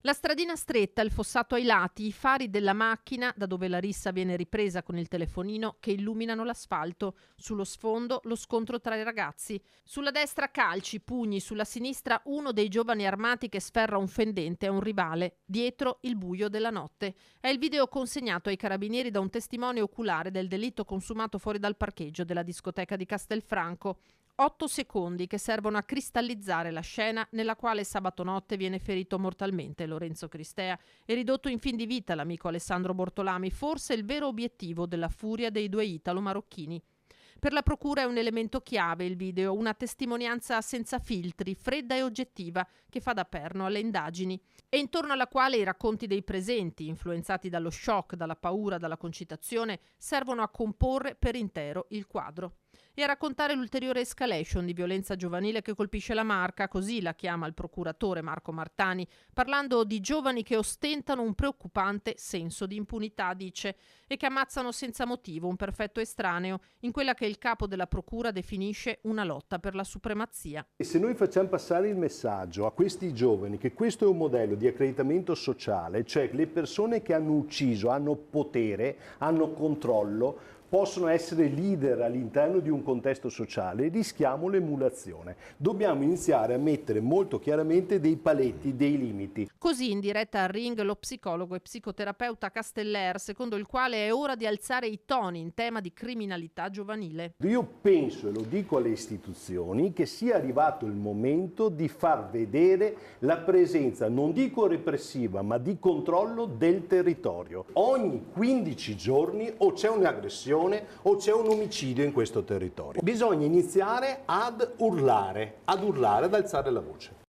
La stradina stretta, il fossato ai lati, i fari della macchina, da dove la rissa viene ripresa con il telefonino, che illuminano l'asfalto. Sullo sfondo lo scontro tra i ragazzi. Sulla destra calci, pugni, sulla sinistra uno dei giovani armati che sferra un fendente a un rivale. Dietro il buio della notte. È il video consegnato ai carabinieri da un testimone oculare del delitto consumato fuori dal parcheggio della discoteca di Castelfranco. 8 secondi che servono a cristallizzare la scena nella quale sabato notte viene ferito mortalmente Lorenzo Cristea e ridotto in fin di vita l'amico Alessandro Bortolami, forse il vero obiettivo della furia dei due italo-marocchini. Per la procura è un elemento chiave il video, una testimonianza senza filtri, fredda e oggettiva, che fa da perno alle indagini e intorno alla quale i racconti dei presenti, influenzati dallo shock, dalla paura, dalla concitazione, servono a comporre per intero il quadro. E a raccontare l'ulteriore escalation di violenza giovanile che colpisce la Marca, così la chiama il procuratore Marco Martani, parlando di giovani che ostentano un preoccupante senso di impunità, dice, e che ammazzano senza motivo un perfetto estraneo in quella che il capo della procura definisce una lotta per la supremazia. E se noi facciamo passare il messaggio a questi giovani che questo è un modello di accreditamento sociale, cioè le persone che hanno ucciso hanno potere, hanno controllo, possono essere leader all'interno di un contesto sociale, rischiamo l'emulazione. Dobbiamo iniziare a mettere molto chiaramente dei paletti, dei limiti. Così in diretta al Ring lo psicologo e psicoterapeuta Casteller, secondo il quale è ora di alzare i toni in tema di criminalità giovanile. Io penso, e lo dico alle istituzioni, che sia arrivato il momento di far vedere la presenza, non dico repressiva, ma di controllo del territorio. Ogni 15 giorni o c'è un'aggressione o c'è un omicidio in questo territorio. Bisogna iniziare ad urlare, ad alzare la voce.